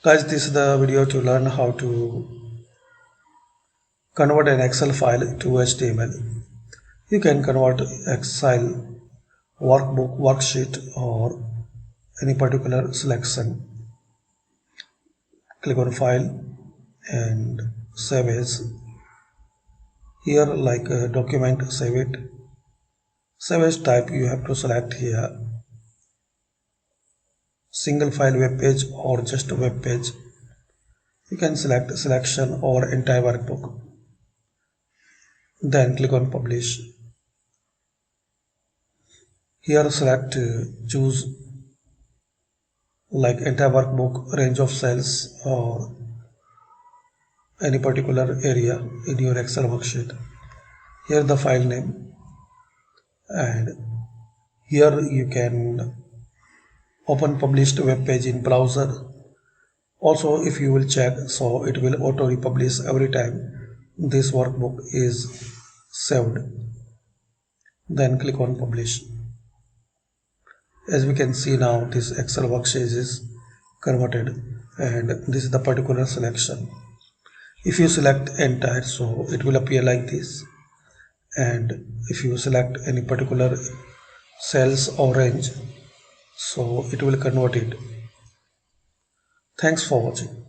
Guys, this is the video to learn how to convert an Excel file to HTML. You can convert Excel workbook, worksheet, or any particular selection. Click on File and Save As. Here, like a document, save it. Save as type, you have to select here single file web page or just web page. You can select selection or entire workbook. Then click on Publish. Here select choose like entire workbook, range of cells, or any particular area in your Excel worksheet. Here the file name, and here you can open published web page in browser. Also, if you will check, so it will auto republish every time this workbook is saved. Then click on Publish. As we can see now, this Excel worksheet is converted, and this is the particular selection. If you select entire, so it will appear like this, and if you select any particular cells or range, so it will convert it. Thanks for watching.